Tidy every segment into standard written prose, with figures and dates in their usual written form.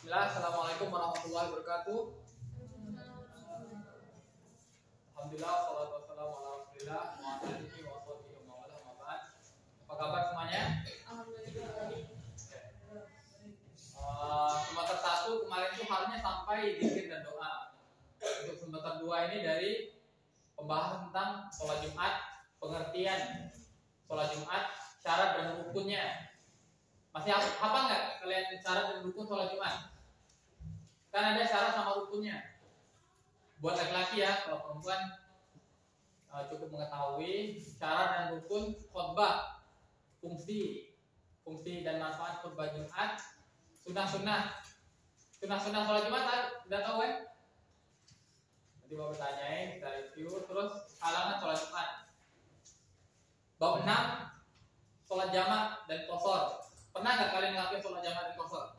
Bismillah, Assalamualaikum warahmatullahi wabarakatuh. Alhamdulillah, salatu wassalamu ala rasulillah wa ala alihi wa sahbihi wa man wala. Apa kabar semuanya? Alhamdulillah. Semester 1 kemarin itu harusnya sampai zikir dan doa. Untuk semester 2 ini dari pembahasan tentang sholat Jumat, pengertian sholat Jumat, syarat dan rukunnya. Masih hafal nggak kalian syarat dan rukun sholat Jumat? Kan ada syarat sama rukunnya. Buat laki-laki ya, kalau perempuan cukup mengetahui syarat dan rukun khutbah, fungsi dan manfaat khutbah Jumat, sunnah sholat Jumat udah tahu kan? Nanti bapak tanyain, kita review. Terus halangan sholat Jumat. Bab 6 sholat jamak dan qashar. Pernah nggak kalian ngelakuin sholat jamak dan qashar?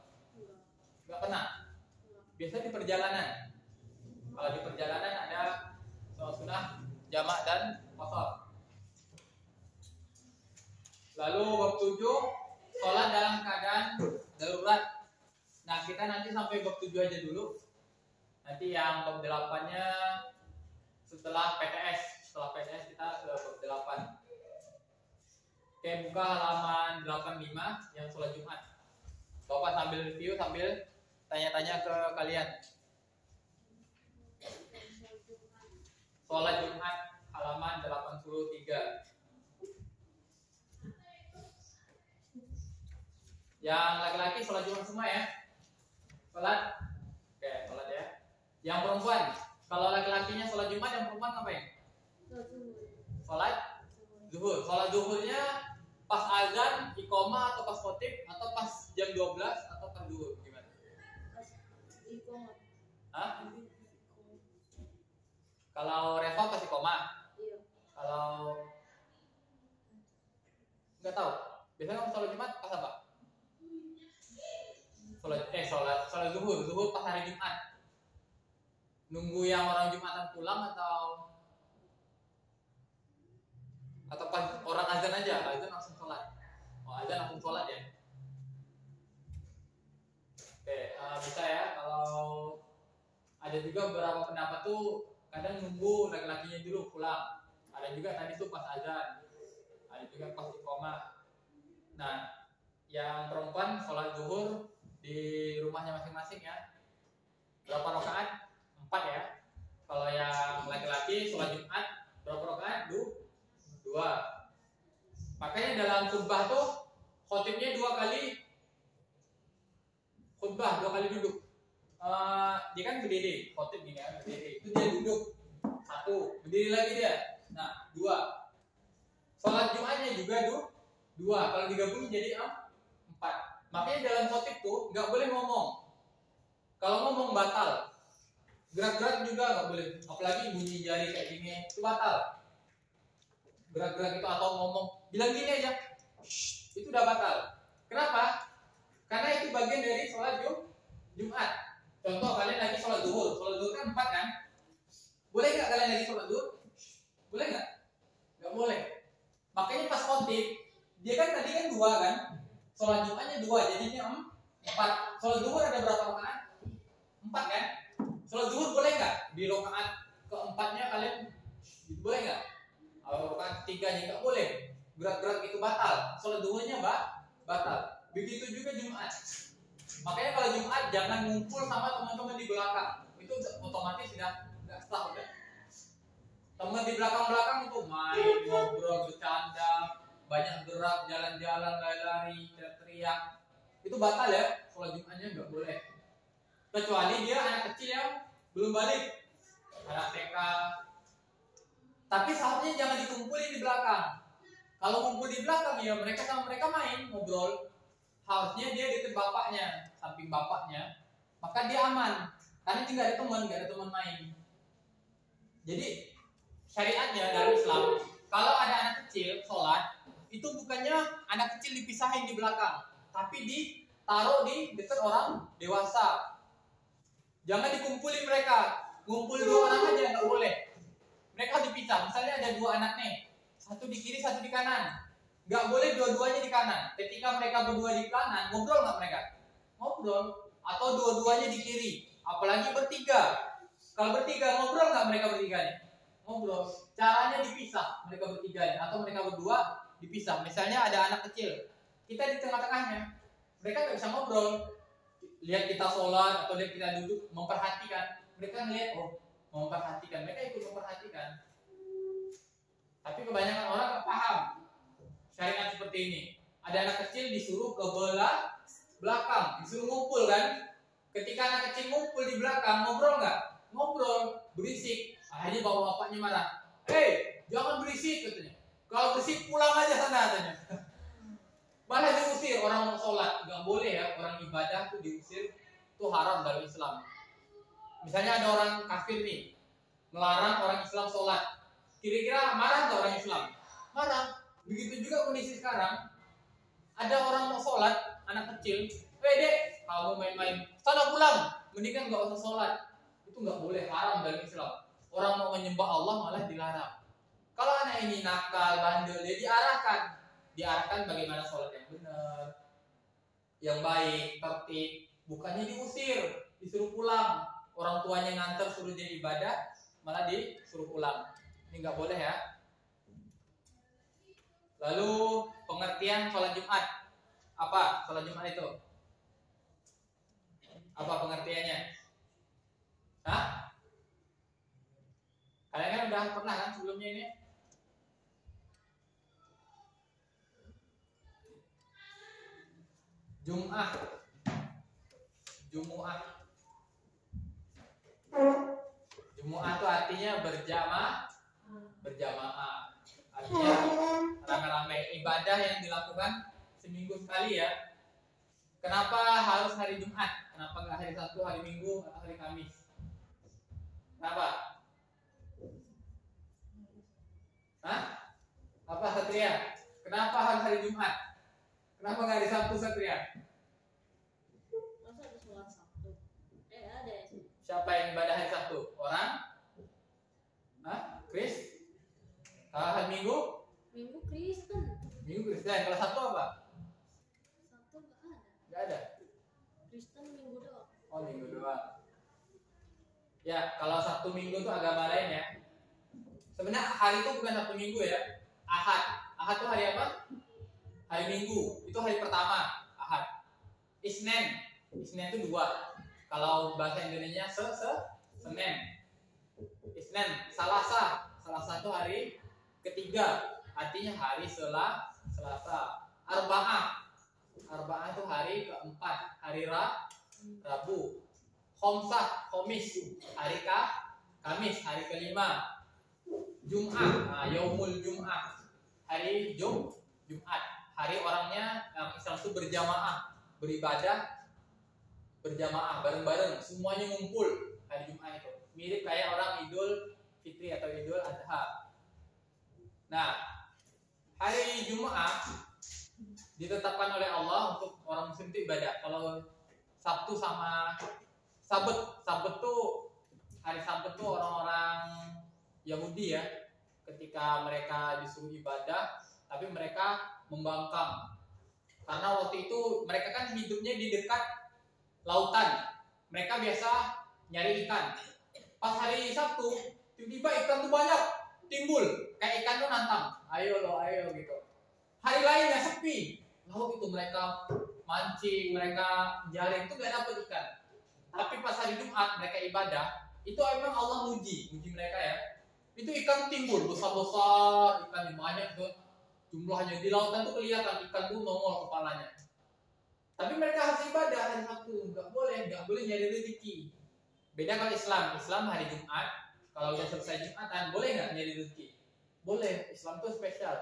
Nggak pernah. Biasa di perjalanan. Kalau di perjalanan ada sholat sunnah jamak dan qashar. Lalu bab 7 sholat dalam keadaan darurat. Nah, kita nanti sampai bab 7 aja dulu. Nanti yang bab 8-nya setelah PTS. Setelah PTS kita ke bab 8. Oke, buka halaman 85 yang sholat Jumat. Bapak sambil review, sambil tanya-tanya ke kalian. Sholat Jumat halaman 83. Yang laki-laki sholat Jumat semua ya? Sholat? Oke, sholat ya. Yang perempuan, kalau laki-lakinya sholat Jumat, yang perempuan ngapain? Sholat zuhur. Sholat zuhurnya pas azan, iqomah atau pas khotib, atau pas jam 12 atau pas zuhur, gimana? Hah? Kalau Reva pas iqomah. Iya. Kalau nggak tahu, biasanya kamu sholat Jumat pas apa? Sholat zuhur pas hari Jumat. Nunggu yang orang Jumatan pulang atau pas orang azan aja, azan langsung sholat. Oh, azan langsung sholat ya. Oke, bisa ya. Kalau ada juga beberapa pendapat tuh kadang nunggu laki-lakinya dulu pulang. Ada juga tadi tuh pas azan, ada juga pas iqomah. Nah, yang perempuan sholat zuhur di rumahnya masing-masing ya. Berapa rakaat? 4 ya. Kalau yang laki-laki sholat Jumat berapa rakaat? 2. Makanya dalam khutbah tuh khotibnya 2 kali khutbah, 2 kali duduk. Dia kan berdiri, khotib gini kan berdiri. Itu dia duduk 1, berdiri lagi dia. Nah, 2. Sholat Jumatnya juga 2. Kalau digabung jadi 4. Makanya dalam khotib tuh nggak boleh ngomong. Kalau ngomong batal. Gerak-gerak juga nggak boleh. Apalagi bunyi jari kayak gini itu batal. Gerak-gerak itu atau ngomong, bilang gini aja, itu udah batal. Kenapa? Karena itu bagian dari sholat Jumat. Contoh kalian lagi sholat zuhur kan 4 kan? Boleh nggak kalian lagi sholat zuhur? Boleh nggak? Nggak boleh. Makanya pas khotib, dia kan tadi kan 2 kan? Sholat Jumatnya 2, jadinya 4. Sholat zuhur ada berapa rakaat? 4 kan? Sholat zuhur boleh nggak? Di rakaat keempatnya kalian boleh nggak? Kalau rakaat 3-nya nggak boleh. Gerak-gerak itu batal. Sholat zuhurnya batal. Begitu juga Jumat. Makanya kalau Jumat jangan ngumpul sama teman-teman di belakang. Itu otomatis sudah nggak sah udah. Teman di belakang itu main, ngobrol, bercanda, banyak gerak, jalan-jalan, lari-lari, teriak. Itu batal ya. Sholat Jumatnya nggak boleh. Kecuali dia anak kecil yang belum balik, anak TK. Tapi saatnya jangan dikumpulin di belakang. Kalau kumpul di belakang ya mereka sama mereka main, ngobrol. Harusnya dia di bapaknya, samping bapaknya. Maka dia aman. Karena dia nggak ada teman main. Jadi syariatnya dalam Islam, kalau ada anak kecil sholat, itu bukannya anak kecil dipisahin di belakang, tapi ditaruh di dekat orang dewasa. Jangan dikumpulin mereka. Ngumpul 2 orang aja nggak boleh. Mereka dipisah. Misalnya ada 2 anak nih, satu di kiri, satu di kanan. Nggak boleh dua-duanya di kanan. Ketika mereka berdua di kanan, ngobrol nggak mereka? Ngobrol. atau dua-duanya di kiri, apalagi bertiga. Kalau bertiga ngobrol nggak mereka bertiga nih? Ngobrol. Caranya dipisah mereka bertiga nih, atau mereka berdua dipisah. Misalnya ada anak kecil, kita di tengah-tengahnya, mereka nggak bisa ngobrol. Lihat kita sholat atau lihat kita duduk, memperhatikan. Mereka ngeliat, oh memperhatikan, mereka ikut memperhatikan. Tapi kebanyakan orang nggak paham syariat seperti ini. Ada anak kecil disuruh ke belakang, disuruh ngumpul kan? Ketika anak kecil ngumpul di belakang, ngobrol nggak? Ngobrol, berisik. Akhirnya bawa bapaknya marah. Jangan berisik katanya. Kalau berisik pulang aja sana katanya. Malah diusir orang mau sholat, nggak boleh ya, orang ibadah tuh diusir, itu haram dalam Islam. Misalnya ada orang kafir nih, melarang orang Islam sholat, kira-kira marah nggak orang Islam? Marah. Begitu juga kondisi sekarang, ada orang mau sholat, anak kecil, dek, kamu main-main, sana pulang, mendingan nggak usah sholat. Itu nggak boleh, haram dalam Islam. Orang mau menyembah Allah malah dilarang. Kalau anak ini nakal, bandel, dia diarahkan bagaimana sholat yang benar, yang baik, tertib, bukannya diusir, disuruh pulang. Orang tuanya nganter suruh dia ibadah, malah disuruh pulang. Ini nggak boleh ya. Lalu pengertian sholat Jumat, apa sholat Jumat itu? Apa pengertiannya? Hah? Kalian kan udah pernah kan sebelumnya ini? Jum'ah itu artinya berjamaah. Artinya rame-rame, ibadah yang dilakukan seminggu sekali ya. Kenapa harus hari Jumat? Kenapa nggak hari Sabtu, hari Minggu, atau hari Kamis? Kenapa? Hah? Apa Satria? Kenapa harus hari Jumat? Kenapa nggak hari Sabtu, Satria? Masa ada sholat Sabtu? Ada ya. Siapa yang ibadah hari Sabtu? Orang? Hah? Kris? Kalau hari Minggu? Minggu Kristen. Minggu Kristen. Kalau Sabtu apa? Sabtu nggak ada. Nggak ada. Kristen Minggu doang. Oh, Minggu doang. Ya, kalau Sabtu Minggu itu agama lain ya. Sebenarnya hari itu bukan Sabtu Minggu ya. Ahad. Ahad itu hari apa? Hari Minggu. Itu hari pertama. Ahad. Isnin itu 2. Kalau bahasa Indonesia Senin. Isnin. Selasa itu hari ketiga. Artinya hari Selasa. Arba'ah itu hari keempat. Hari Rabu. Khomis hari Kamis, hari kelima. Jum'ah, Yaumul Jum'ah, hari Jumat, hari orangnya Islam itu berjamaah, beribadah berjamaah bareng-bareng, semuanya ngumpul hari Jumat itu. Mirip kayak orang Idul Fitri atau Idul Adha. Nah, hari Jumat ditetapkan oleh Allah untuk orang Muslim itu ibadah. Kalau Sabtu sama Sabat tuh, hari Sabat tuh orang-orang Yahudi ya, ketika mereka disuruh ibadah, tapi mereka membangkang. Karena waktu itu mereka kan hidupnya di dekat lautan. Mereka biasa nyari ikan. Pas hari Sabtu, tiba-tiba ikan tuh banyak timbul. Kayak ikan tuh nantang, ayo gitu. Hari lainnya sepi. Lalu itu mereka mancing, mereka jaring itu gak dapet ikan. Tapi pas hari Jumat mereka ibadah, itu emang Allah muji mereka ya. Itu ikan timbul besar-besar, ikan banyak tuh jumlahnya di lautan tuh kelihatan ikan tuh nongol kepalanya. Tapi mereka harus ibadah hari Sabtu, nggak boleh nyari rezeki. Beda kalau Islam hari Jumat, kalau udah selesai Jumatan boleh nggak nyari rezeki? Boleh, Islam tuh spesial.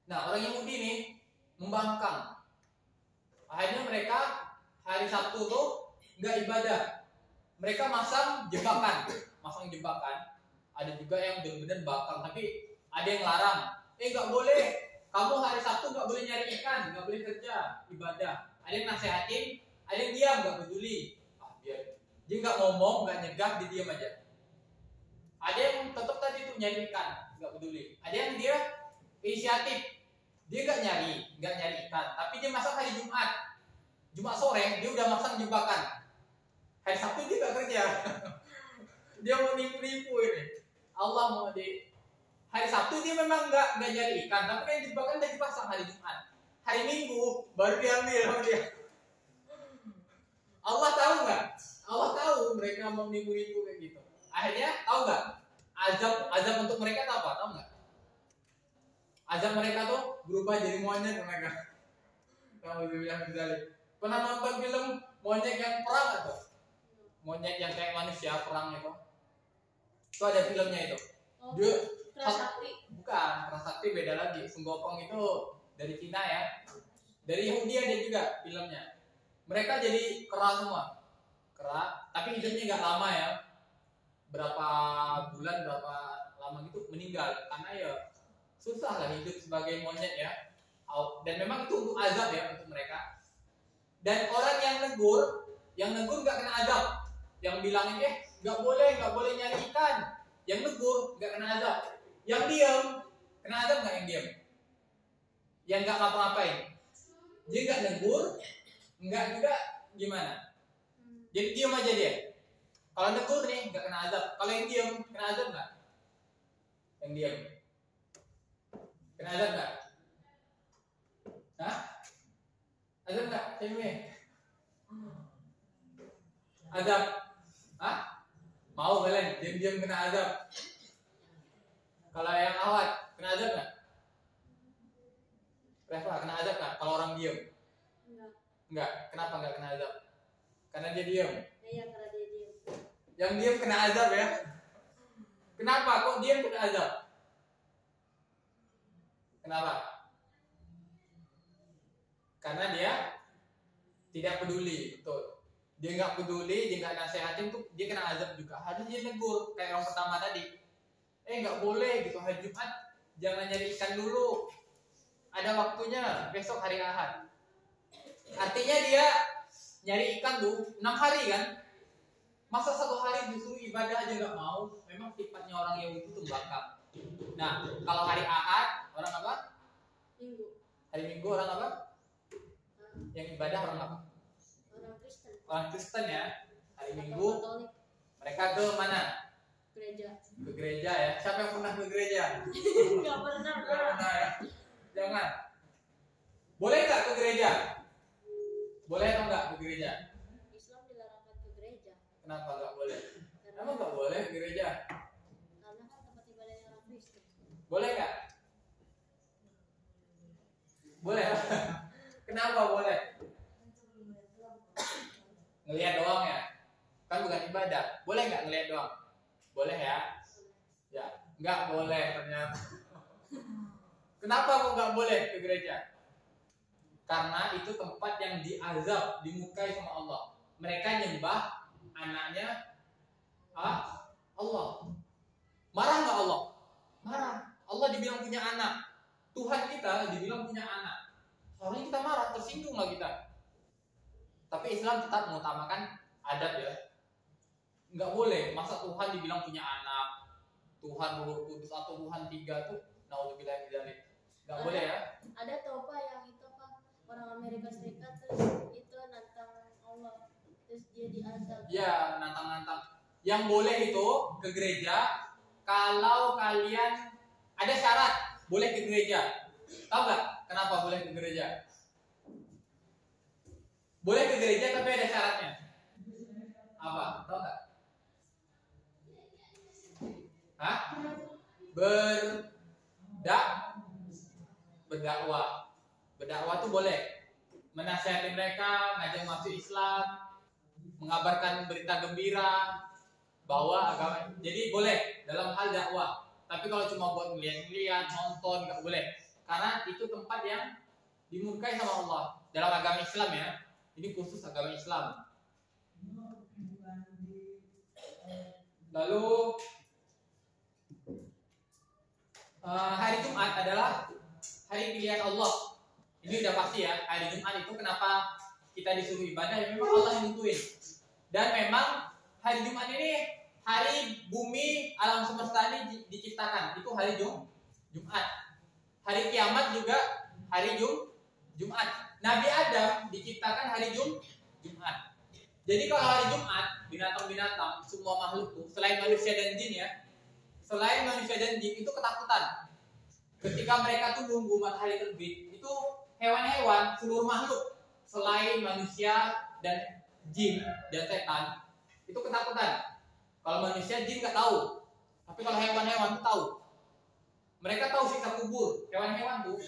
Nah orang Yahudi nih membangkang. Akhirnya mereka hari Sabtu tuh nggak ibadah, mereka masang jebakan. Ada juga yang benar-benar bakal, tapi ada yang larang. Nggak boleh, kamu hari Sabtu nggak boleh nyari ikan, nggak boleh kerja, ibadah. Ada yang nasehatin, ada yang diam, nggak peduli. Dia nggak ngomong, nggak nyegah, dia diam aja. Ada yang tetap tadi tuh nyari ikan, nggak peduli. Ada yang dia inisiatif, dia nggak nyari ikan, tapi dia masak hari Jumat. Jumat sore dia udah masang jebakan. Hari Sabtu dia nggak kerja. Dia mau nipu-nipu ini. Allah mau di hari Sabtu dia memang nggak nyari ikan, tapi kan jebakan udah dipasang hari Jumat. Hari Minggu baru diambil sama dia. Allah tahu nggak? Allah tahu mereka mau nipu-nipu kayak gitu. Akhirnya tahu nggak? Azab untuk mereka itu apa? Tahu nggak? Azab mereka tuh berubah jadi monyet mereka. Kamu bilang misalnya, pernah nonton film monyet yang perang atau monyet yang kayak manusia perang itu? Itu ada filmnya itu. Oh, Dia Prasakti. bukan, Prasakti beda lagi. Sunggokong itu dari Cina ya. Dari Yahudi ada juga filmnya. Mereka jadi kera semua. Kera, tapi hidupnya nggak lama ya. Berapa bulan, berapa lama gitu meninggal. Karena ya susah lah hidup sebagai monyet ya. Dan memang itu untuk azab ya untuk mereka. Dan orang yang negur nggak kena azab. Yang bilangin nggak boleh nyari ikan. Yang negur nggak kena azab. Yang diam kena azab nggak yang diam? Yang nggak ngapa-ngapain. Dia nggak negur, nggak juga gimana? Jadi diam aja dia. Kalau negur nih nggak kena azab. Kalau yang diam kena azab nggak? Yang diam kena azab nggak? Hah? Azab nggak? Cewek? Azab? Hah? Mau kalian diam-diam kena azab? Kalau yang awat kena azab nggak? Reva kena azab nggak? Kalau orang diam? Enggak. Kenapa nggak kena azab? Karena dia diam. Iya, karena dia diam. Yang diam kena azab ya? Kenapa? Kok diam kena azab? Kenapa? Karena dia tidak peduli, betul. Dia nggak peduli, dia nggak nasehatin tuh, dia kena azab juga. Harus dia negur kayak orang pertama tadi. Nggak boleh gitu hari Jumat, jangan nyari ikan dulu. Ada waktunya, besok hari Ahad. Artinya dia nyari ikan tuh 6 hari kan? Masa 1 hari disuruh ibadah aja nggak mau? Memang sifatnya orang Yahudi itu tembakau. Nah, kalau hari Ahad orang apa? Minggu. Hari Minggu orang apa? Yang ibadah orang apa? Orang Kristen. Orang Kristen ya. Hari Atau Minggu Katolik. mereka ke mana? Gereja. Ke gereja ya. Siapa yang pernah ke gereja? Nggak pernah. Nggak pernah ya. Jangan. Boleh nggak ke gereja? Boleh atau nggak ke gereja? Islam dilarangkan ke gereja. Kenapa nggak boleh? Karena, Emang nggak boleh ke gereja? karena kan tempat ibadahnya orang Kristen. Boleh nggak? Boleh. Kenapa boleh? Ngelihat doang ya? Kan bukan ibadah. Boleh nggak ngelihat doang? Boleh ya? Ya, nggak boleh ternyata. Kenapa kok nggak boleh ke gereja? Karena itu tempat yang diazab, dimukai sama Allah. Mereka nyembah anaknya Allah. Marah nggak Allah? Marah. Allah dibilang punya anak. Tuhan kita dibilang punya anak. Soalnya kita marah, tersinggung lah kita. Tapi Islam tetap mengutamakan adab ya. Nggak boleh, masa Tuhan dibilang punya anak, Tuhan Roh Kudus atau Tuhan 3 tuh, naudzubillah min dzalik. Nggak boleh ya. Ada tuh apa yang itu apa orang Amerika Serikat terus itu nantang Allah terus dia diazab. Ya, nantang-nantang. Yang boleh itu ke gereja kalau kalian ada syarat boleh ke gereja. Tahu nggak kenapa boleh ke gereja? Boleh ke gereja tapi ada syaratnya. Apa? Tahu nggak? Hah? Berdakwah. Berdakwah tuh boleh. Menasihati mereka, ngajak masuk Islam, mengabarkan berita gembira bahwa agama. Jadi boleh dalam hal dakwah. Tapi kalau cuma buat ngeliat-ngeliat, nonton nggak boleh. Karena itu tempat yang dimurkai sama Allah dalam agama Islam ya. Ini khusus agama Islam. Lalu hari Jumat adalah hari pilihan Allah. Ini udah pasti ya. Hari Jumat itu kenapa kita disuruh ibadah? Ya memang Allah yang nentuin. Dan memang hari Jumat ini hari bumi alam semesta ini diciptakan. Itu hari Jumat. Hari kiamat juga hari Jumat. Nabi Adam diciptakan hari Jumat. Jadi kalau hari Jumat, binatang-binatang, semua makhluk tuh, selain manusia dan jin ya, selain manusia dan jin itu ketakutan. Ketika mereka tuh nunggu matahari terbit, itu hewan-hewan, seluruh makhluk, selain manusia dan jin dan setan, itu ketakutan. Kalau manusia, jin nggak tahu, tapi kalau hewan-hewan tuh tahu. Mereka tahu siksa kubur, hewan-hewan tuh,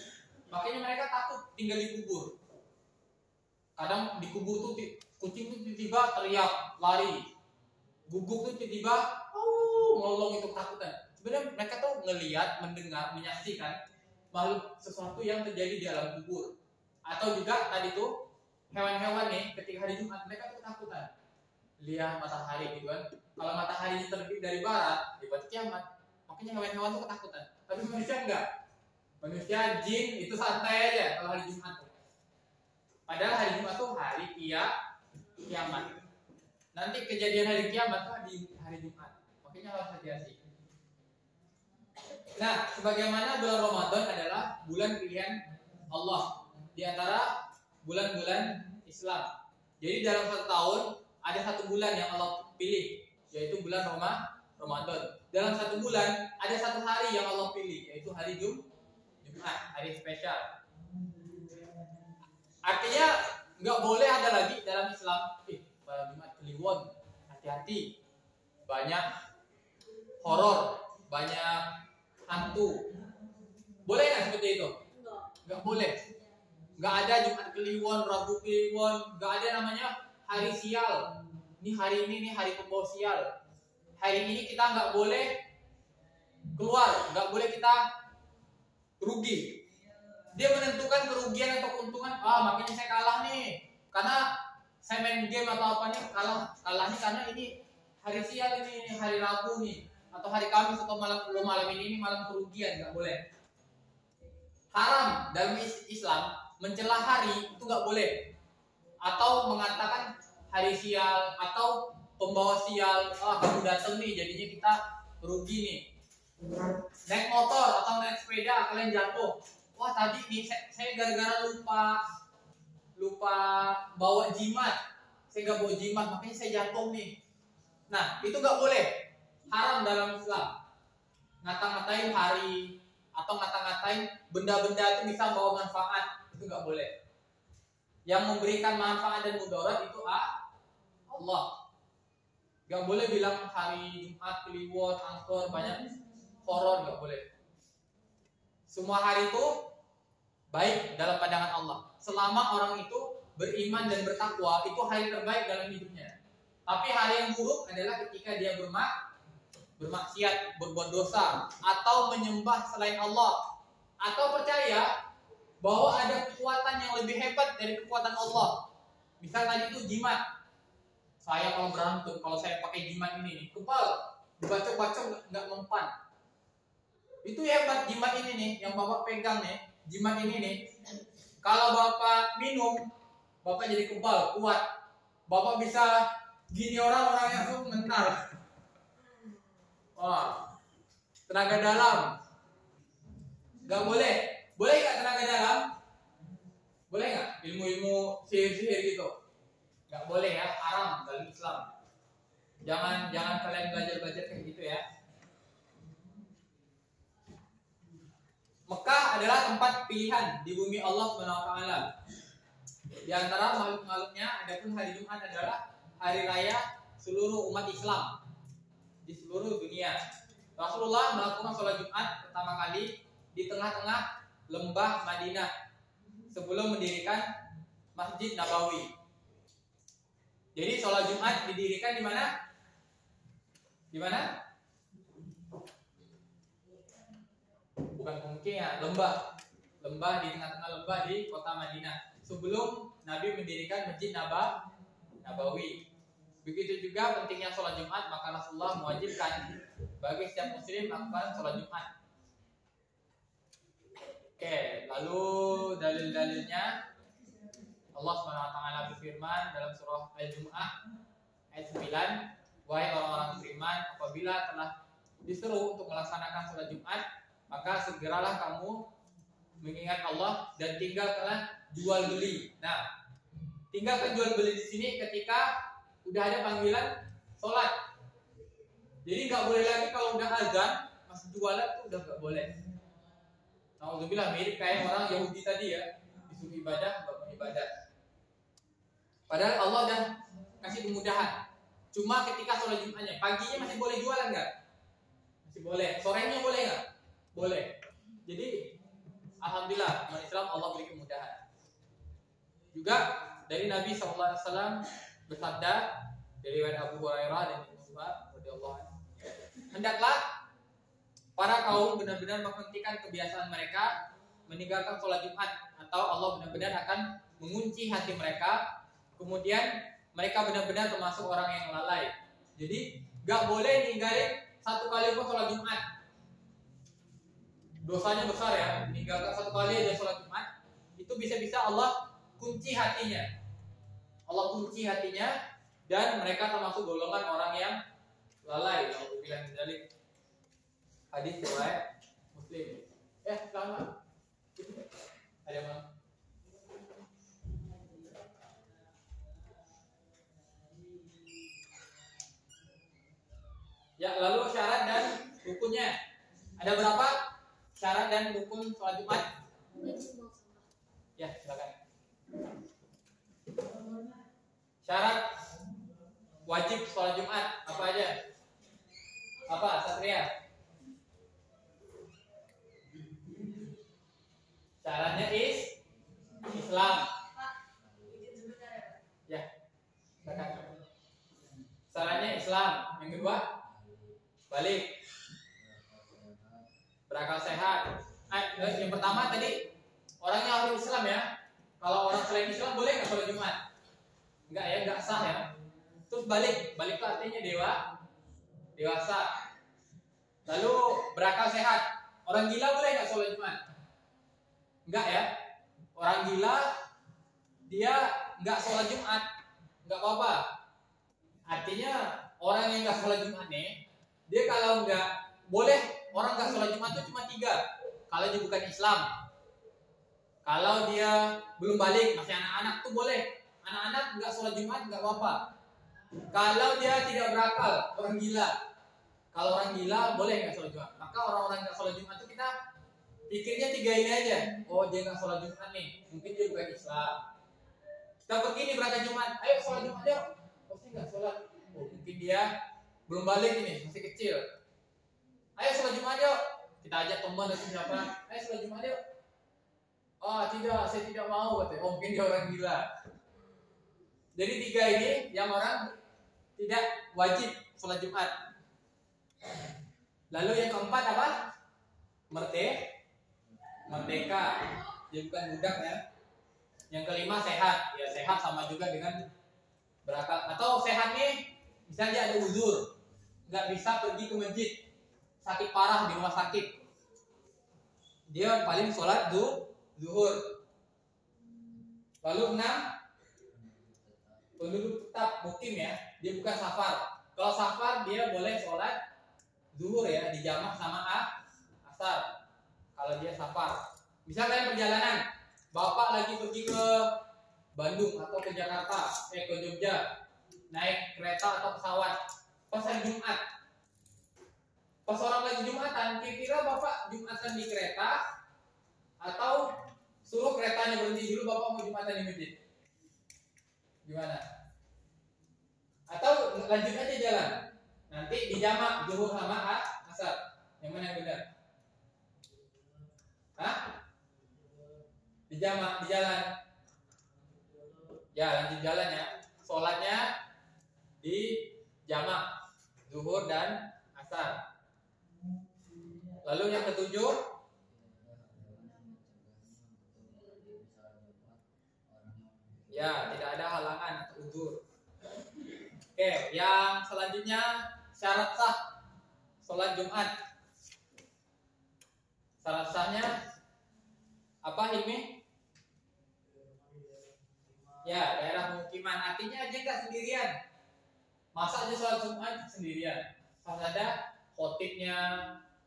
makanya mereka takut tinggal di kubur. Kadang di kubur tuh kucing tuh tiba-tiba teriak, lari. Guguk tuh tiba-tiba ngolong, itu ketakutan. Sebenarnya mereka tuh ngelihat, mendengar, menyaksikan makhluk sesuatu yang terjadi di alam kubur. Atau juga tadi tuh hewan-hewan nih ketika hari Jumat mereka tuh ketakutan. Lihat matahari gitu kan. Kalau matahari terbit dari barat, berarti kiamat. Makanya hewan-hewan tuh ketakutan. Tapi manusia enggak. Manusia, jin itu santai aja kalau hari Jumat tuh. Padahal hari Jumat tuh hari kiamat. Nanti kejadian hari kiamat tuh di hari Jumat. Makanya harus hati-hati. Nah, sebagaimana bulan Ramadan adalah bulan pilihan Allah di antara bulan-bulan Islam. Jadi dalam satu tahun ada satu bulan yang Allah pilih, yaitu bulan Ramadan. Dalam satu bulan ada satu hari yang Allah pilih, yaitu hari Jumat, hari spesial. Artinya nggak boleh ada lagi dalam Islam, malam Jumat Kliwon, hati-hati, banyak horor, banyak hantu. Boleh nggak seperti itu? Nggak boleh. Nggak ada Jumat Kliwon, Rabu Kliwon, nggak ada namanya hari sial. Ini hari ini hari pembawa sial. Hari ini kita nggak boleh keluar, nggak boleh kita rugi. Dia menentukan kerugian atau keuntungan. Makanya saya kalah nih, karena saya main game atau apa nih, kalah nih karena ini hari sial, ini hari Rabu nih, atau hari Kamis atau malam ini malam kerugian. Nggak boleh. Haram dalam Islam mencela hari itu nggak boleh, atau mengatakan hari sial atau pembawa sial. Kamu datang nih, jadinya kita rugi nih. Naik motor atau naik sepeda kalian jatuh. Tadi nih saya gara-gara lupa bawa jimat. Saya nggak bawa jimat, makanya saya jatuh nih. Nah, itu nggak boleh. Haram dalam Islam. Ngata-ngatain hari atau ngata-ngatain benda-benda itu bisa bawa manfaat, itu nggak boleh. Yang memberikan manfaat dan mudarat itu Allah. Nggak boleh bilang hari Jumat, Kliwon, Angkor, banyak horor, nggak boleh. Semua hari itu baik dalam pandangan Allah. Selama orang itu beriman dan bertakwa, itu hari terbaik dalam hidupnya. Tapi hari yang buruk adalah ketika dia bermaksiat, berbuat dosa, atau menyembah selain Allah, atau percaya bahwa ada kekuatan yang lebih hebat dari kekuatan Allah. Misal tadi itu jimat. Saya kalau berantem, kalau saya pakai jimat ini nih, kebal, dibacok-bacok nggak mempan. Itu hebat jimat ini nih, yang Bapak pegang nih, jimat ini nih. Kalau Bapak minum, Bapak jadi kebal, kuat. Bapak bisa gini orang yang tuh mental. Tenaga dalam. Gak boleh. Boleh nggak tenaga dalam? Boleh nggak? Ilmu-ilmu sihir-sihir gitu? Gak boleh ya, haram dalam Islam. Jangan kalian belajar kayak gitu ya. Mekah adalah tempat pilihan di bumi Allah SWT. Di antara makhluk-makhluknya, adapun hari Jumat adalah hari raya seluruh umat Islam di seluruh dunia. Rasulullah melakukan sholat Jumat pertama kali di tengah-tengah lembah Madinah sebelum mendirikan Masjid Nabawi. Jadi sholat Jumat didirikan di mana? Di mana? Bukan pemukiman, lembah. Lembah di tengah-tengah lembah di kota Madinah. Sebelum Nabi mendirikan Masjid Nabawi. Begitu juga pentingnya sholat Jumat, maka Rasulullah mewajibkan bagi setiap muslim melakukan sholat Jumat. Oke, lalu dalil-dalilnya Allah SWT berfirman dalam surah Al-Jumu'ah ayat 9, wahai orang-orang beriman, apabila telah disuruh untuk melaksanakan sholat Jumat, maka segeralah kamu mengingat Allah dan tinggalkanlah jual beli. Nah, tinggalkan jual beli di sini ketika udah ada panggilan sholat. Jadi nggak boleh lagi kalau udah azan masih jualan tuh udah nggak boleh. Alhamdulillah mirip kayak orang Yahudi tadi ya, disuruh ibadah nggak mau ibadah. Padahal Allah udah kasih kemudahan. Cuma ketika sholat Jumatnya, paginya masih boleh jualan nggak? Masih boleh. Sorenya boleh nggak? Boleh. Jadi alhamdulillah umat Islam Allah beri kemudahan. Juga dari Nabi SAW bersabda dari riwayat Abu Hurairah dan Ibnu Umar radhiyallahu anhu, hendaklah para kaum benar-benar menghentikan kebiasaan mereka meninggalkan sholat Jumat, atau Allah benar-benar akan mengunci hati mereka. Kemudian mereka benar-benar termasuk orang yang lalai. Jadi gak boleh ninggalin satu kali pun sholat Jumat. Dosanya besar ya, meninggalkan satu kali aja sholat Jumat. Itu bisa-bisa Allah kunci hatinya. Allah kunci hatinya dan mereka termasuk golongan orang yang lalai. Kalau bilang dari hadis riwayat Muslim. Selamat. Ada mana? Ya, lalu syarat dan rukunnya. Ada berapa syarat dan rukun sholat Jumat? Ya, silakan. Syarat wajib sholat Jumat apa aja? Apa, Satria? Syaratnya Islam. Ya, silakan. Syaratnya Islam. Yang kedua, balik, berakal sehat. Yang pertama tadi orangnya harus Islam ya. Kalau orang selain Islam boleh nggak sholat Jumat? Enggak ya, nggak sah ya. Terus balik itu artinya dewasa. Lalu berakal sehat. Orang gila boleh nggak sholat Jumat? Enggak ya. Orang gila dia nggak sholat Jumat, nggak apa-apa. Artinya orang yang nggak sholat Jumat nih, dia kalau nggak boleh, orang nggak sholat Jumat itu cuma 3. Kalau dia bukan Islam, kalau dia belum balik, masih anak-anak tuh boleh. Anak-anak nggak sholat Jumat nggak apa-apa. Kalau dia tidak berakal, orang gila. Kalau orang gila boleh nggak sholat Jumat. Maka orang-orang nggak sholat Jumat itu kita pikirnya 3 ini aja. Oh, dia nggak sholat Jumat nih, mungkin dia bukan Islam. Kita pergi nih berangkat Jumat, ayo sholat Jumat yuk. Oh, saya nggak sholat. Oh, mungkin dia belum balik ini, masih kecil. Ayo sholat Jumat yuk. Kita ajak teman atau siapa. Ayo sholat Jumat yuk. Oh tidak, saya tidak mau katanya. Oh, mungkin dia orang gila. Jadi 3 ini yang orang tidak wajib sholat Jumat. Lalu yang keempat apa? Merdeka. Dia bukan budak ya. Yang kelima sehat. Ya, sehat sama juga dengan berakal. Atau sehat nih, misalnya ada uzur, nggak bisa pergi ke masjid, sakit parah di rumah sakit, dia paling sholat zuhur. Lalu 6, penduduk tetap mukim ya, dia bukan safar. Kalau safar dia boleh sholat zuhur ya, dijamak sama asar. Kalau dia safar, misalnya perjalanan, bapak lagi pergi ke Bandung atau ke Jakarta, ke Jogja, naik kereta atau pesawat, pas hari Jumat, pas orang lagi Jumatan, kira-kira bapak Jumatan di kereta atau suruh keretanya berhenti dulu, bapak mau Jumatan di masjid? Gimana? Atau lanjut aja jalan, nanti dijamak zuhur sama asar, yang mana yang benar? Dijamak di jalan. Ya, lanjut jalan ya. Sholatnya di jamak zuhur dan asar. Lalu yang ketujuh, ya tidak ada halangan atau uzur. Oke, yang selanjutnya syarat sah sholat Jumat. Syarat sahnya apa ini? Ya, daerah pemukiman, artinya aja nggak sendirian. Masa aja sholat Jumat sendirian? Harus ada khotibnya,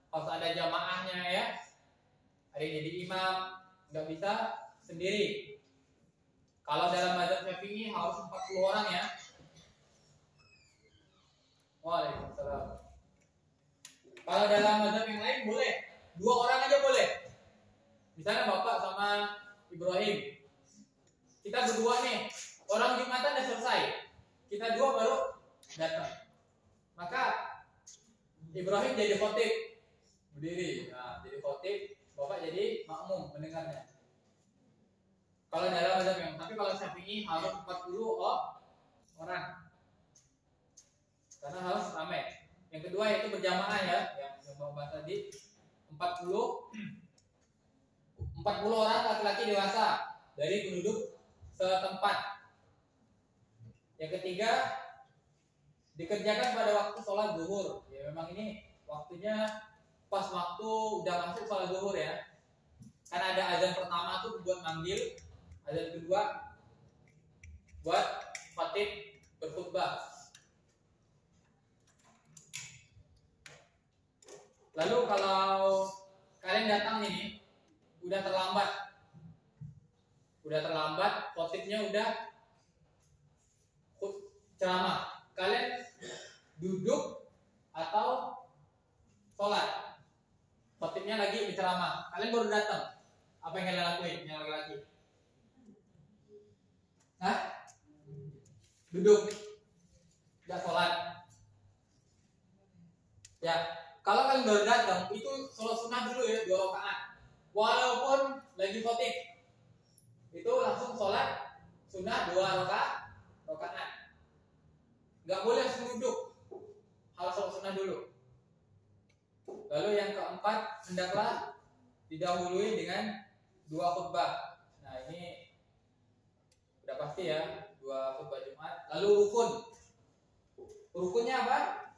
harus ada jamaahnya ya. Ada yang jadi imam, nggak bisa sendiri. Kalau dalam mazhab Syafi'i harus 40 orang ya. Waalaikumsalam. Kalau dalam mazhab yang lain boleh 2 orang aja boleh. Misalnya bapak sama Ibrahim, kita berdua nih, orang Jumatan udah selesai, kita 2 baru datang. Maka Ibrahim jadi khotib, berdiri, nah, jadi khotib, bapak jadi makmum mendengarnya. Kalau dalam mazhab yang, tapi kalau Syafi'i harus 40 orang, karena harus ramai. Yang kedua yaitu berjamaah ya, yang bapak tadi 40 orang laki-laki dewasa dari penduduk setempat. Yang ketiga dikerjakan pada waktu sholat zuhur. Ya memang ini waktunya pas waktu udah masuk sholat zuhur ya. Karena ada azan pertama tuh buat manggil, azan kedua buat khatib berkhutbah. Lalu kalau kalian datang nih udah terlambat, khatibnya udah ceramah, kalian duduk atau sholat, khatibnya lagi berceramah, kalian baru datang, apa yang kalian lakuin yang laki-laki? Duduk, tidak sholat ya. Kalau kalian baru datang itu sholat sunnah dulu ya, 2 rakaat, walaupun lagi khatib itu langsung sholat sunnah 2 rakaat. Nggak boleh langsung duduk, harus sholat sunnah dulu. Lalu yang keempat, hendaklah didahului dengan 2 khutbah. Nah ini udah pasti ya, 2 khutbah Jumat. Lalu rukunnya apa?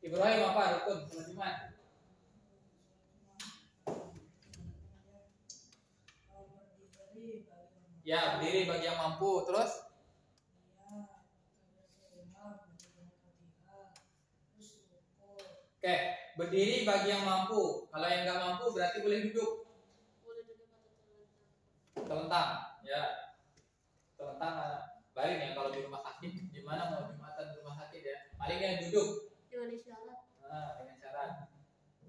Ibrahim, apa rukun sholat Jumat? Ya, berdiri bagi yang mampu. Terus oke, berdiri bagi yang mampu. Kalau yang nggak mampu berarti boleh duduk. Boleh duduk atau Telentang, ya. Telentang baik ya kalau di rumah sakit. Gimana mau Jumatan di rumah sakit ya? Palingnya duduk. dengan isyarat. Nah, dengan syarat.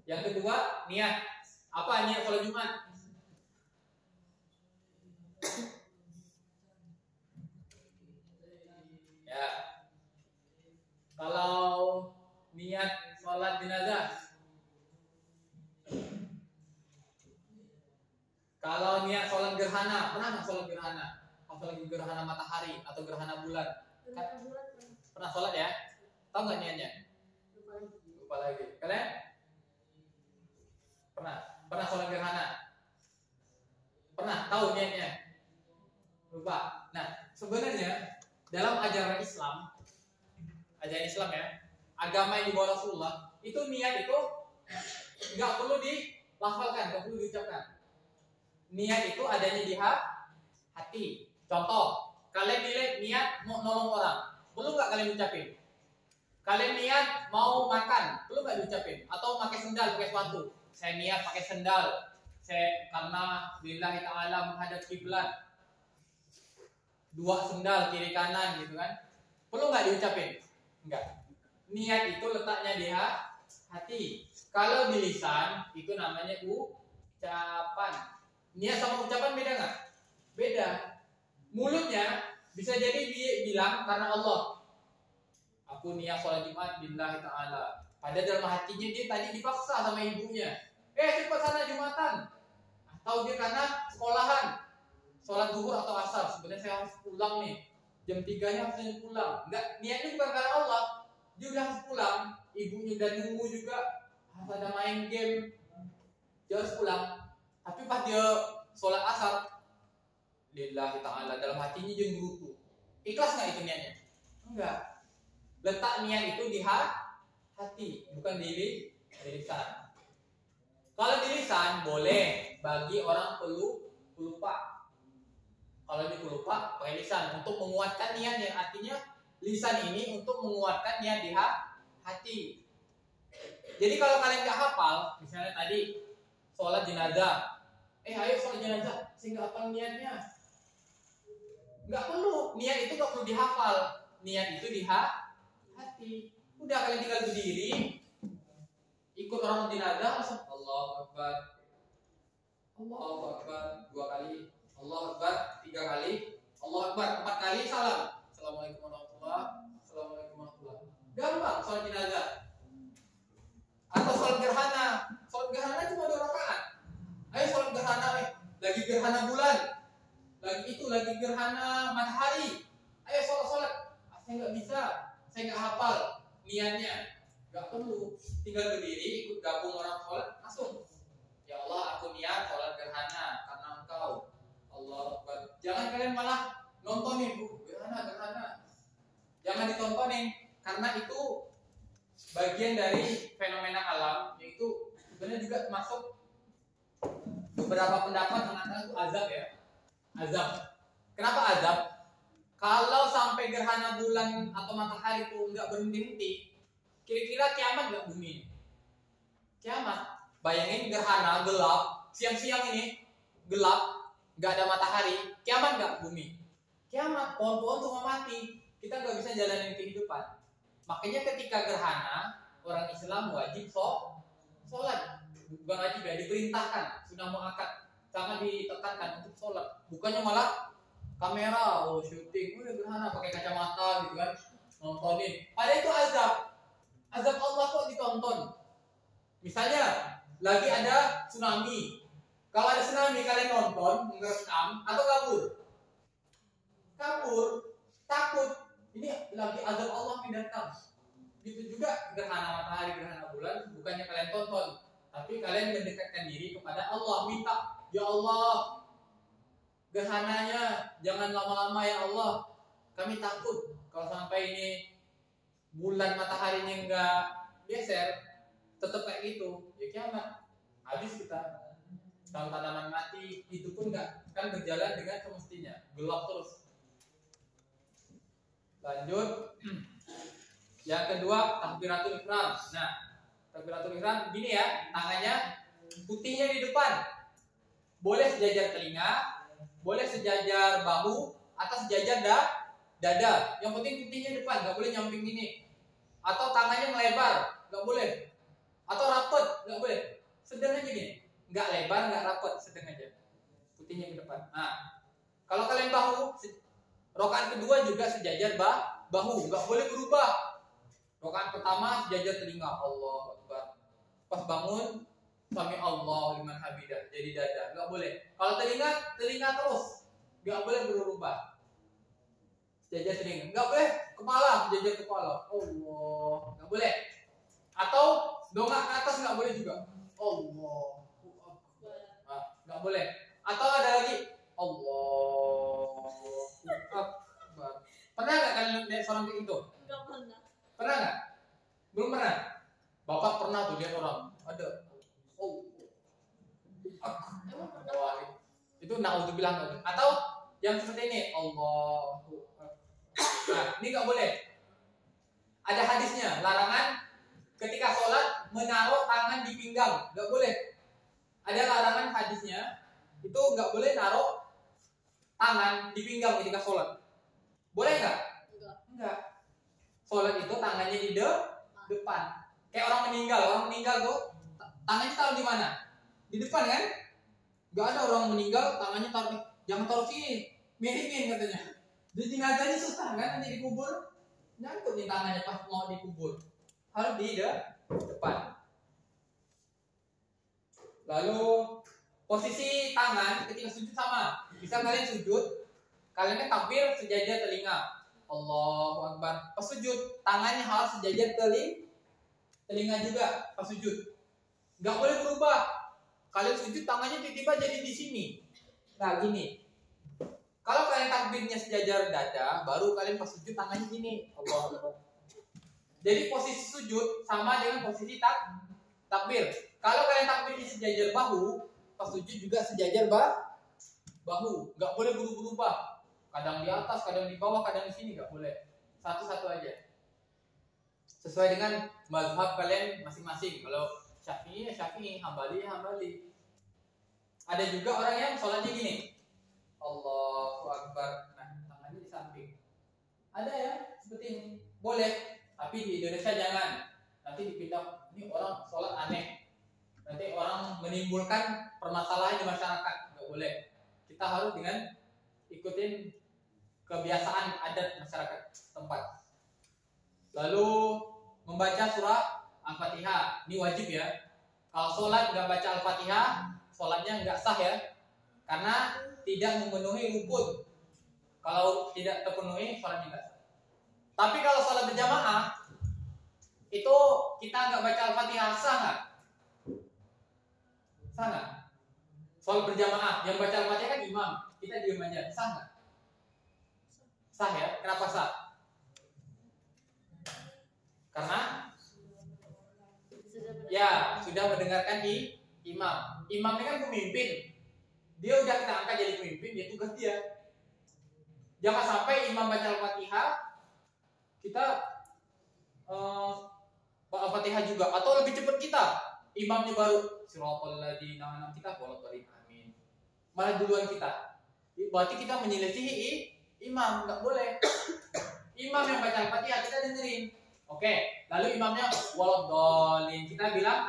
Yang kedua, niat. Apa niat kalau Jumat? Ya. Kalau niat sholat jenazah, kalau niat sholat gerhana, pernah nggak sholat gerhana? Apalagi gerhana matahari atau gerhana bulan? Pernah sholat ya? Tahu nggak niatnya? Lupa lagi. Kalian? Pernah sholat gerhana? Pernah? Tahu niatnya? Lupa. Nah, sebenarnya dalam ajaran Islam ya, agama yang dibawa Rasulullah, itu niat itu nggak perlu dilafalkan, nggak perlu diucapkan. Niat itu adanya di hati. Contoh, kalian niat mau nolong orang, perlu nggak kalian ucapin? Kalian niat mau makan, perlu nggak diucapin? Atau pakai sendal, pakai sepatu? Saya niat pakai sendal, saya karena lillahi ta'ala menghadap kiblat, 2 sendal kiri kanan gitu kan? Perlu nggak diucapin? Enggak. Niat itu letaknya di hati. Kalau di lisan itu namanya ucapan. Niat sama ucapan beda nggak? Beda. Mulutnya bisa jadi bilang karena Allah, aku niat sholat Jumat billahi ta'ala. Padahal dalam hatinya dia tadi dipaksa sama ibunya. Cepat sana Jumatan. Atau dia karena sekolahan, sholat zuhur atau asar. Sebenarnya saya harus pulang nih, jam 3-nya harusnya pulang. Enggak, niatnya bukan karena Allah. Dia udah harus pulang, ibunya udah nunggu juga, harus ada main game, dia harus pulang. Tapi pas dia sholat asar, lillahi ta'ala, dalam hatinya dia ngerutu. Ikhlas nggak itu niatnya? Enggak. Letak niat itu di hati, bukan di lisan. Kalau di lisan boleh bagi orang pelupa. Kalau di pelupa pakai lisan untuk menguatkan niat, yang artinya lisan ini untuk menguatkan niat di hati. Jadi kalau kalian nggak hafal, misalnya tadi sholat jenazah, ayo sholat jenazah, sehingga hafal niatnya. Nggak perlu, niat itu nggak perlu dihafal. Niat itu di hati. Udah kalian tinggal berdiri, ikut orang jenazah, langsung Allahu Akbar, Allahu Akbar 2 kali, Allahu Akbar 3 kali, Allahu Akbar 4 kali, salam. Assalamualaikum warahmatullahi wabarakatuh. Assalamualaikum warahmatullahi wabarakatuh. Gampang sholat jenazah. Atau sholat gerhana. Sholat gerhana cuma 2 rakaat. Ayo sholat gerhana, lagi gerhana bulan, lagi gerhana matahari. Ayo sholat. Saya nggak bisa, saya nggak hafal niatnya. Nggak perlu, tinggal berdiri, ikut gabung orang sholat, langsung. Ya Allah, aku niat sholat gerhana karena Engkau. Allah Akbar. Jangan kalian malah nontonin, gerhana. Jangan ditontonin, karena itu bagian dari fenomena alam, yaitu sebenarnya juga masuk beberapa pendapat mengatakan itu azab ya. Azab. Kenapa azab? Kalau sampai gerhana bulan atau matahari itu nggak berhenti, kira-kira kiamat nggak bumi? Kiamat. Bayangin gerhana gelap, siang-siang ini gelap, nggak ada matahari, kiamat nggak bumi? Kiamat. Pohon-pohon semua mati. Kita nggak bisa jalanin kehidupan. Makanya ketika gerhana, orang Islam wajib sholat. Bukan wajib ya, diperintahkan, sudah muakkad, sangat ditekankan untuk sholat. Bukannya malah kamera, syuting, gerhana pakai kacamata gitu kan, nontonin. Padahal itu azab Allah kok ditonton. Misalnya lagi ada tsunami, kalau ada tsunami kalian nonton, ngerekam atau kabur, takut. Ini lagi azab Allah yang datang. Gitu juga gerhana matahari, gerhana bulan, bukannya kalian tonton, tapi kalian mendekatkan diri kepada Allah, minta, ya Allah, gerhananya jangan lama-lama ya Allah. Kami takut kalau sampai ini bulan mataharinya enggak geser, tetap kayak gitu, ya kiamat. Habis kita. Tanaman mati, itu pun enggak kan berjalan dengan semestinya, gelap terus. Lanjut. Yang kedua, takbiratul ihram. Nah, takbiratul ihram gini ya, tangannya putihnya di depan. Boleh sejajar telinga, boleh sejajar bahu, atau sejajar dada. Yang penting putihnya di depan, nggak boleh nyamping gini. Atau tangannya melebar, nggak boleh. Atau rapet, nggak boleh. Sedang aja gini, nggak lebar, nggak rapet, sedang aja. Putihnya ke depan. Nah, kalau kalian bahu, rakaat kedua juga sejajar bahu, nggak boleh berubah. Rakaat pertama sejajar telinga, Allah Akbar. Pas bangun, sami Allah liman hamidah, jadi dada, nggak boleh. Kalau telinga terus, nggak boleh berubah. Sejajar telinga, nggak boleh. Kepala, sejajar kepala, Allah, nggak boleh. Atau dongak ke atas nggak boleh juga, Allah Akbar, nggak boleh. Atau ada lagi, Allah Akbar. Pernah nggak kalian lihat orang kayak gitu? Enggak pernah. Pernah nggak? Belum pernah. Bapak pernah tuh lihat orang ada. Emang pernah? Itu naudzubillah. Atau yang seperti ini, Allahu Akbar. Nah, ini nggak boleh. Ada hadisnya, larangan ketika sholat menaruh tangan di pinggang, nggak boleh. Ada larangan hadisnya, itu nggak boleh naruh tangan di pinggang ketika sholat. Boleh nggak? Enggak. Sholat itu tangannya di depan. Kayak orang meninggal tuh tangannya taruh di mana? Di depan kan? Gak ada orang meninggal tangannya taruh, jangan taruh sini, miringin katanya. Di jenazahnya susah kan nanti dikubur, nyangkut nih tangannya pas mau dikubur. Harus di depan. Lalu posisi tangan ketika sujud sama. Bisa kalian sujud, kalian takbir sejajar telinga. Allahu Akbar. Pas sujud, tangannya harus sejajar telinga juga pas sujud. Nggak boleh berubah. Kalian sujud tangannya tiba-tiba jadi di sini. Nah, gini. Kalau kalian takbirnya sejajar dada, baru kalian pas sujud tangannya gini. Allahu Akbar. Jadi posisi sujud sama dengan posisi takbir. Kalau kalian takbirnya sejajar bahu, pas sujud juga sejajar bahu. Nggak boleh berubah. Kadang di atas, kadang di bawah, kadang di sini, nggak boleh. Satu-satu aja. Sesuai dengan mazhab kalian masing-masing. Kalau Syafi'i ya Syafi'i, Hambali ya Hambali. Ada juga orang yang sholatnya gini. Allahu Akbar. Nah, tangannya Ada ya seperti ini. Boleh, tapi di Indonesia jangan. Nanti dipindah, ini orang sholat aneh. Nanti orang menimbulkan permasalahan di masyarakat. Nggak boleh. Kita harus dengan ikutin kebiasaan adat masyarakat tempat. Lalu membaca surah Al-Fatihah. Ini wajib ya. Kalau sholat nggak baca Al-Fatihah, sholatnya nggak sah ya. Karena tidak memenuhi rukun. Kalau tidak terpenuhi, sholatnya nggak sah. Tapi kalau sholat berjamaah, itu kita nggak baca Al-Fatihah, sah nggak? Sah nggak? Sholat berjamaah, yang baca Al-Fatihah kan imam, kita diam aja, sah nggak? Sah ya? Kenapa sah? Karena ya sudah mendengarkan di imam. Imam ini kan pemimpin. Dia udah kita angkat jadi pemimpin, ya tugas dia. Jangan sampai imam baca Al-Fatihah, kita Al-Fatihah juga, atau lebih cepat kita. Imamnya baru siratal ladzina an'amta kita bolak-balik amin. Malah duluan kita. Berarti kita menyelisihi imam, nggak boleh. Imam yang baca Al-Fatihah kita dengerin. Oke, lalu imamnya waladhdallin, kita bilang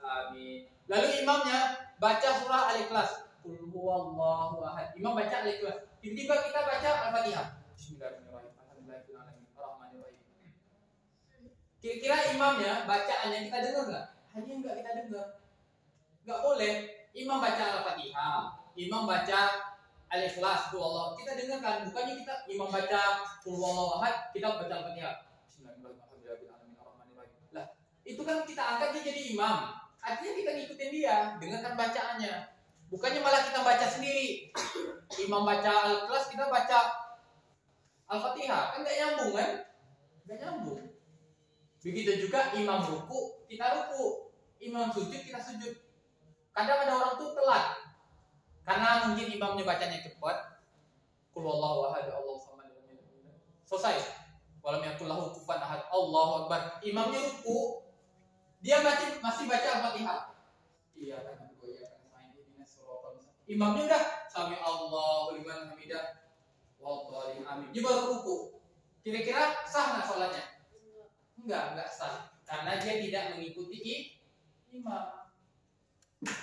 amin. Lalu imamnya baca surah Al-Ikhlas. Qul huwallahu ahad. Imam baca Al-Ikhlas. Tiba-tiba kita baca Al-Fatihah. Bismillahirrahmanirrahim. Alhamdulillahirabbil arrahmanirrahim. Kira-kira imamnya bacaannya kita dengar nggak? Hanya nggak kita dengar. Nggak boleh. Imam baca Al-Fatihah, imam baca Al-Ikhlas, Qul Allah. Kita dengarkan. Bukannya kita imam baca Qul huwallahu ahad, kita baca Al-Fatihah. Lah, itu kan kita angkat dia jadi imam. Artinya kita ngikutin dia, dengarkan bacaannya. Bukannya malah kita baca sendiri. Imam baca Al-Ikhlas, kita baca Al-Fatihah. Kan nggak nyambung kan? Nggak nyambung. Begitu juga imam ruku, kita ruku. Imam sujud, kita sujud. Kadang ada orang tuh telat. Karena mungkin imamnya bacanya cepat. Qul huwallahu ahad, Allahu samad. Selesai. Walam yakul lahu kufuwan ahad, Allahu akbar. Imamnya ruku, dia masih baca Al-Fatihah. Iya kan? Imamnya udah sami Allahu liman hamidah waladhdallin amin. Dia baru ruku. Kira-kira sah nggak sholatnya? Enggak sah. Karena dia tidak mengikuti imam.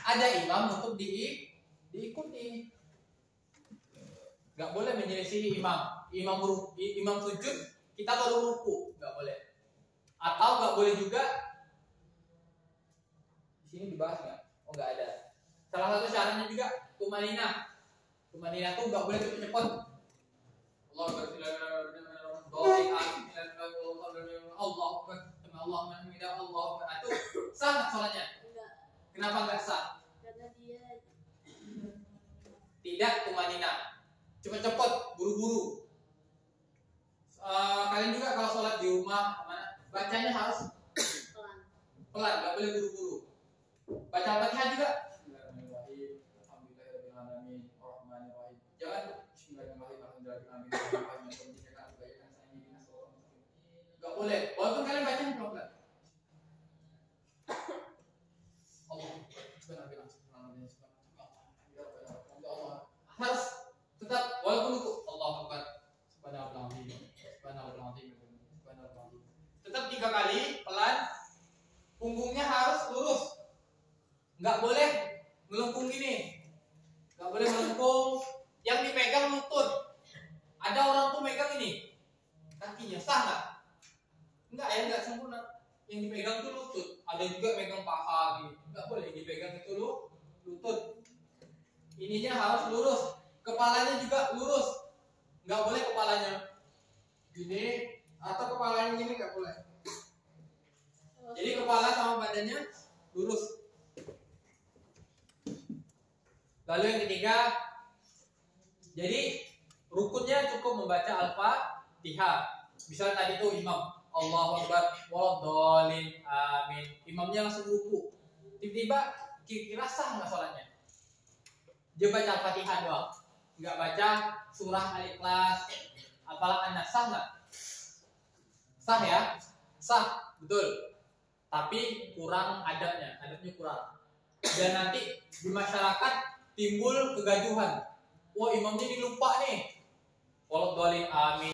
Ada imam untuk diikuti. Nggak boleh menyelisihi imam. Imam sujud, kita baru ruku, nggak boleh. Atau nggak boleh juga. Di sini dibahas nggak? Oh nggak ada. Salah satu syaratnya juga tumanina. Tumanina tuh nggak boleh cepet-cepet. Allah itu sah nggak sholatnya? Kenapa nggak sah? Karena dia tidak tumanina, cepet-cepet, buru-buru. Kalian juga kalau sholat di rumah, bacanya harus pelan, nggak boleh buru-buru. Baca Al-Fatihah juga. Gak boleh, walaupun kalian baca pelan-pelan. Harus tetap walaupun itu Allahu Akbar, subhanallah, tetap 3 kali pelan. Punggungnya harus lurus, nggak boleh melengkung gini, nggak boleh melengkung. Yang dipegang lutut. Ada orang tuh megang ini kakinya, sah nggak? Enggak ya, nggak sempurna. Yang dipegang tuh lutut. Ada juga megang paha gini, nggak boleh dipegang itu lutut. Ininya harus lurus, kepalanya juga lurus. Nggak boleh kepalanya gini atau kepalanya gini, nggak boleh. Jadi kepala sama badannya lurus. Lalu yang ketiga, jadi rukunnya cukup membaca Al-Fatihah. Misalnya tadi tuh imam Allahu Akbar waladhdallin amin. Imamnya langsung ruku. Tiba-tiba kira-kira sah nggak sholatnya? Dia baca Al-Fatihah doang, nggak baca surah Al-Ikhlas, apalah An-Nas, sah nggak? Sah ya? Sah, betul. Tapi kurang adabnya kurang. Dan nanti di masyarakat timbul kegaduhan. Wah, imamnya dilupa nih. Waladhdallin amin.